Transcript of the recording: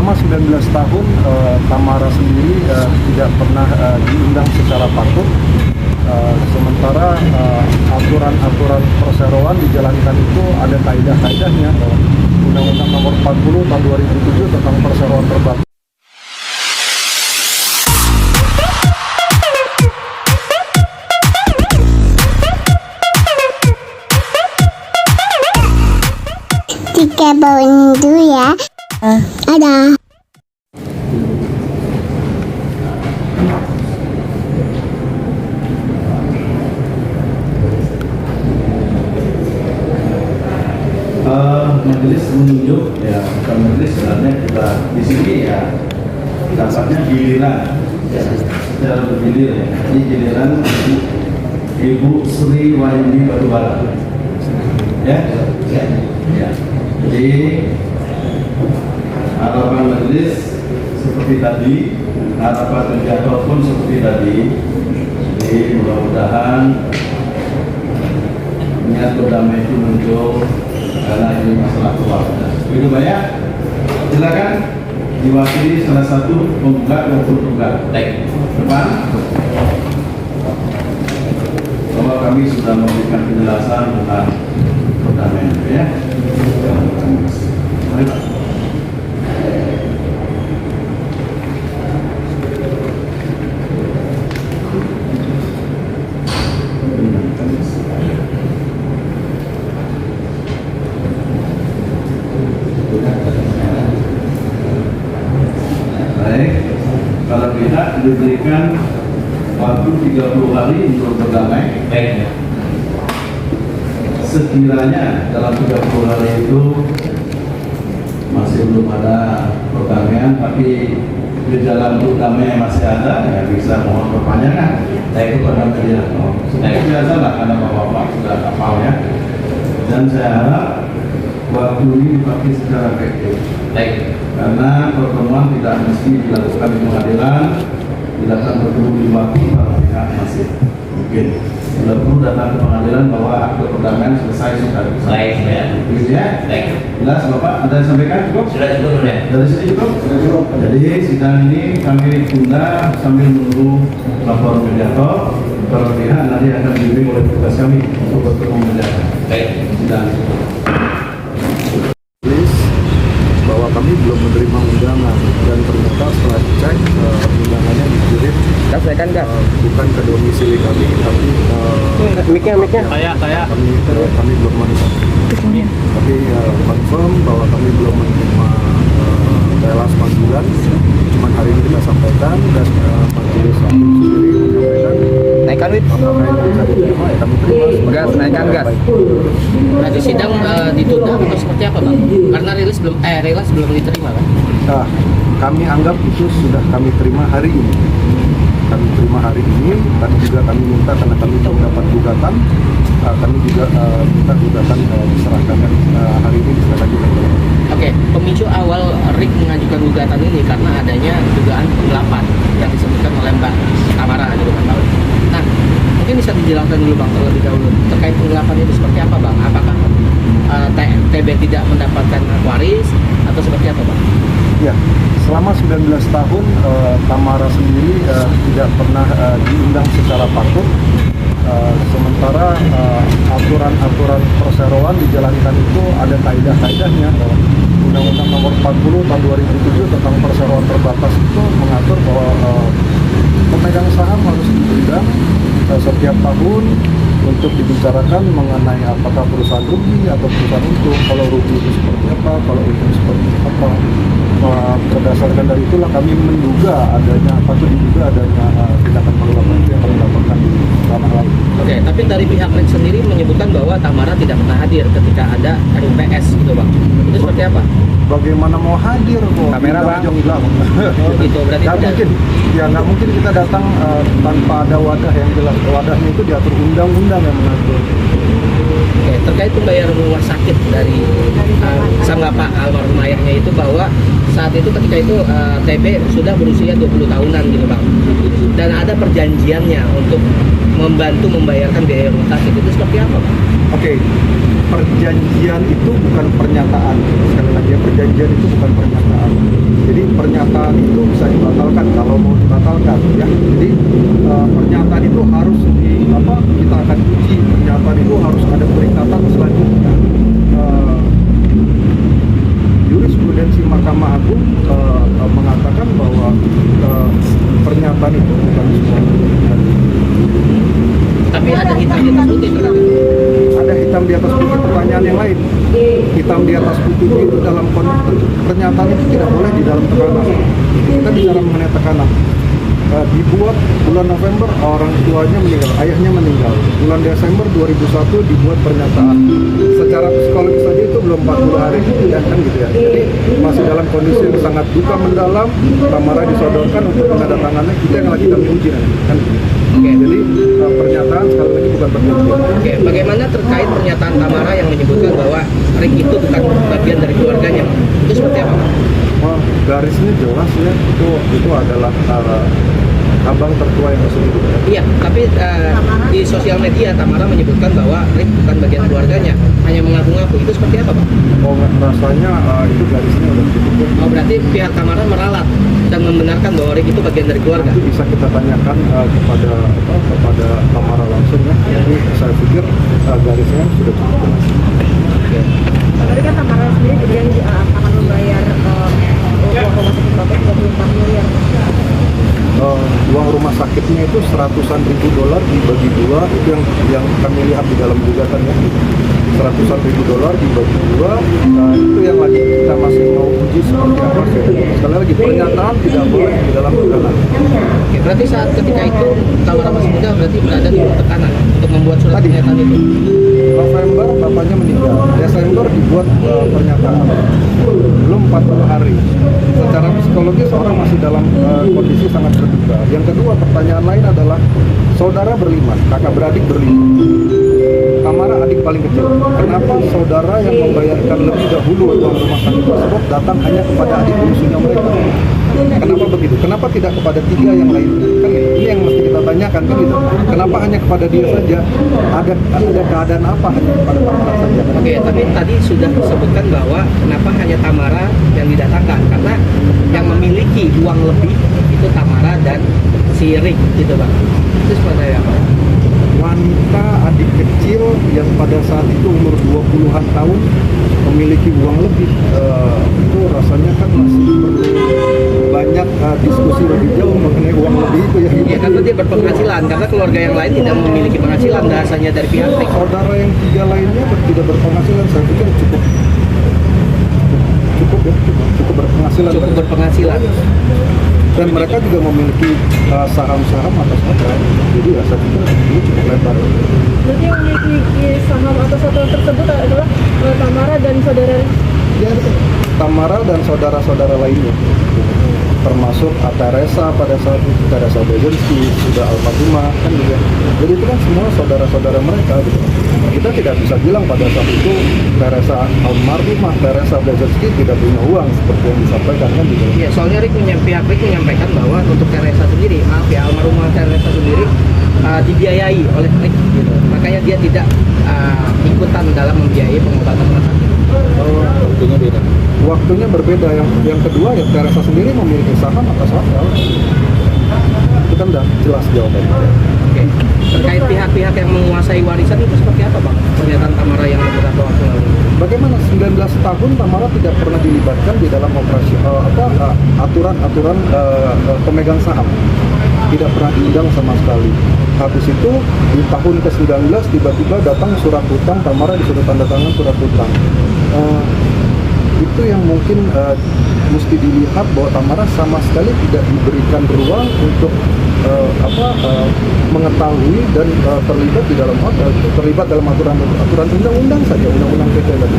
selama 19 tahun Tamara sendiri tidak pernah diundang secara patut. Sementara aturan-aturan perseroan dijalankan itu ada kaidah-kaidahnya. Undang-Undang Nomor 40 Tahun 2007 tentang perseroan terbatas. Tiga bawain dulu ya. Ada. Majelis menunjuk ya, bukan majelis sebenarnya kita di sini ya dapatnya giliran ya, secara bergilir ya. Ini giliran Ibu Sri Wahyuni Batubara ya. Ya. Jadi harapan majelis seperti tadi, harapan mediator pun seperti tadi. Jadi mudah-mudahan niat berdamai itu muncul karena ini masalah keluarga. Begitu banyak. Silakan diwakili salah satu penggugat maupun penggugat. Depan. Bahwa kami sudah memberikan penjelasan tentang perdamaian, ya. Mari Pak. Baik, kalau pihak diberikan waktu 30 hari untuk berdamai. Baik. Sekiranya dalam 30 hari itu masih belum ada perdamaian, tapi gejala untuk damai masih ada, ya bisa mohon perpanjangan. Baik kepada media. Seperti biasa lah, karena bapak-bapak sudah hafal ya. Dan saya harap waktu ini dipakai secara efektif. Baik. Karena pertemuan tidak mesti dilakukan di pengadilan, tidak akan bertemu di waktu kalau pihak masih mungkin. Tidak perlu datang ke pengadilan bahwa akte perdamaian selesai sudah. Baik, ya. Begitu ya? Baik. Jelas Bapak, ada yang sampaikan cukup? Sudah cukup ya. Dari sini cukup? Sudah cukup. Jadi sidang ini kami tunda sambil menunggu laporan mediator. Kalau pihak nanti akan dibimbing oleh tugas kami untuk bertemu mediator. Baik. Sidang. Bahwa kami belum menerima undangan dan ternyata setelah dicek undangannya dikirim bukan ke domisili kami tapi kami belum menerima. Tapi confirm bahwa kami belum menerima relas panggilan. Cuman hari ini kita sampaikan dan majelis sendiri menyampaikan naikkan wit apakah itu bisa diterima ya kami terima. gas, naikkan gas. Nah, di sidang ditunda atau seperti apa Bang? Karena rilis belum diterima kan? Nah, kami anggap itu sudah kami terima hari ini. Kami terima hari ini. Tadi juga kami minta karena kami belum dapat gugatan. Kami juga minta gugatan diserahkan hari ini diserahkan juga. Oke, pemicu awal Rick mengajukan gugatan ini karena adanya dugaan penggelapan yang disebutkan oleh Mbak Tamara gitu kan Bang. Nah, mungkin bisa dijelaskan dulu Bang terlebih dahulu terkait penggelapan itu seperti apa Bang? Apakah TB tidak mendapatkan waris atau seperti apa Bang? Ya, selama 19 tahun Tamara sendiri tidak pernah diundang secara patut. Sementara aturan-aturan perseroan dijalankan itu ada kaidah-kaidahnya. Undang-Undang Nomor 40 Tahun 2007 tentang perseroan terbatas itu mengatur bahwa pemegang saham harus diundang setiap tahun untuk dibicarakan mengenai apakah perusahaan rugi atau perusahaan untung. Kalau rugi itu seperti apa, kalau untung seperti apa. Berdasarkan dari itulah kami menduga adanya tindakan penggelapan yang kami lakukan di ranah lain. Oke, tapi dari pihak Rick sendiri menyebutkan bahwa Tamara tidak pernah hadir ketika ada RUPS gitu Bang. Itu seperti apa? Bagaimana mau hadir kok? Kamera Bang. Oh gitu, berarti Nggak tidak. mungkin. Ya nggak mungkin kita datang tanpa ada wadah yang jelas. Wadahnya itu diatur undang-undang yang mengatur. Oke, terkait pembayaran rumah sakit dari sang bapak almarhum ayahnya itu bahwa saat itu ketika itu TB sudah berusia 20 tahunan gitu Bang. Dan ada perjanjiannya untuk membantu membayarkan biaya rumah sakit itu seperti apa Bang? Oke. perjanjian itu bukan pernyataan. Sekali lagi ya, perjanjian itu bukan pernyataan. Jadi pernyataan itu bisa dibatalkan kalau mau dibatalkan ya. Jadi pernyataan itu harus kita akan uji. Pernyataan itu harus ada peringatan selanjutnya. Jurisprudensi Mahkamah Agung mengatakan bahwa pernyataan itu bukan sebuah pernyataan. Tapi ada hitam di atas putih berarti. Ada hitam di atas putih, pertanyaan yang lain. Hitam di atas putih itu dalam pernyataan itu tidak boleh di dalam tekanan. Kita bicara mengenai tekanan. Dibuat bulan November, orang tuanya meninggal, ayahnya meninggal. Bulan Desember 2001 dibuat pernyataan. Secara psikologis saja itu belum 40 hari ya, kan gitu ya. Jadi masih dalam kondisi yang sangat duka mendalam. Tamara disodorkan untuk penandatangannya, kita yang lagi kami uji nanti, kan gitu. Oke. Jadi pernyataan sekali lagi bukan perjanjian. Oke, bagaimana terkait pernyataan Tamara yang menyebutkan bahwa Rick itu bukan bagian dari keluarganya? Itu seperti apa? Wah, garisnya jelas ya, itu adalah abang tertua yang masuk hidup. Iya, tapi di sosial media Tamara menyebutkan bahwa Rick bukan bagian keluarganya, hanya mengaku-ngaku. Itu seperti apa, Pak? Oh, rasanya itu garisnya udah cukup. Oh, berarti pihak Tamara meralat dan membenarkan bahwa Rick itu bagian dari keluarga. Nanti bisa kita tanyakan kepada Tamara langsung ya. Jadi saya pikir garisnya sudah cukup jelas. Oke. Tadi kan Tamara sendiri berjanji akan membayar uang rumah sakit Bapak 24 miliar. Uang rumah sakitnya itu $100.000 dibagi dua, itu yang kami lihat di dalam gugatan ya. $100.000 dibagi dua, itu yang lagi kita masih mau uji seperti apa sih. Sekali lagi pernyataan tidak boleh di dalam gugatan. Oke, berarti saat ketika itu Tamara masih muda berarti berada di bawah tekanan untuk membuat surat Tadi. pernyataan itu. November bapaknya meninggal, Desember dibuat pernyataan, belum 40 hari. Secara psikologis orang masih dalam kondisi sangat berduka. Yang kedua, pertanyaan lain adalah saudara berlima, kakak beradik berlima. Tamara adik paling kecil. Kenapa saudara yang membayarkan lebih dahulu uang rumah sakit tersebut datang hanya kepada adik bungsunya mereka? Kenapa begitu? Kenapa tidak kepada 3 yang lainnya? Kan gitu. Ini yang mesti kita tanyakan kan gitu. Kenapa hanya kepada dia saja? Ada keadaan apa hanya kepada Tamara saja? Oke, tapi tadi sudah disebutkan bahwa kenapa hanya Tamara yang didatangkan, karena yang memiliki uang lebih itu Tamara dan si Rick gitu, Bang. Itu seperti apa? Wanita adik kecil yang pada saat itu umur 20-an tahun memiliki uang lebih, itu rasanya kan masih perlu banyak diskusi lebih jauh mengenai uang lebih itu ya. Ya karena dia berpenghasilan, karena keluarga yang lain tidak memiliki penghasilan bahasanya dari pihak Rick. Saudara yang 3 lainnya tidak berpenghasilan, saya pikir cukup ya, cukup berpenghasilan. Cukup berpenghasilan. Dan mereka juga memiliki saham-saham atas mereka. Jadi ya saya pikir ini cukup lebar. Berarti yang memiliki saham atau satuan tersebut adalah Tamara dan saudara. Ya, Tamara dan saudara-saudara lainnya, termasuk Teresa pada saat itu, Teresa Bezenski, sudah almarhumah kan gitu ya. Jadi itu kan semua saudara-saudara mereka gitu. Kita tidak bisa bilang pada saat itu Teresa almarhumah, Teresa Bezenski tidak punya uang seperti yang disampaikan kan gitu. Iya, soalnya pihak Rick menyampaikan bahwa untuk Teresa sendiri, maaf ya, almarhumah Teresa sendiri dibiayai oleh Rick gitu. Makanya dia tidak ikutan dalam membiayai pengobatan rumah sakit. Waktunya beda. Waktunya berbeda. Yang kedua ya Teresa sendiri memiliki saham atas hotel. Itu kan udah jelas jawabannya. Oke. Terkait pihak-pihak yang menguasai warisan itu seperti apa, Bang? Pernyataan Tamara yang beberapa waktu lalu. Bagaimana 19 tahun Tamara tidak pernah dilibatkan di dalam operasi aturan-aturan pemegang saham, tidak pernah diundang sama sekali. Habis itu di tahun ke-19 tiba-tiba datang surat hutang, Tamara disuruh tanda tangan surat hutang. Itu yang mungkin mesti dilihat bahwa Tamara sama sekali tidak diberikan ruang untuk mengetahui dan terlibat di dalam terlibat dalam aturan undang-undang saja, undang-undang PT tadi.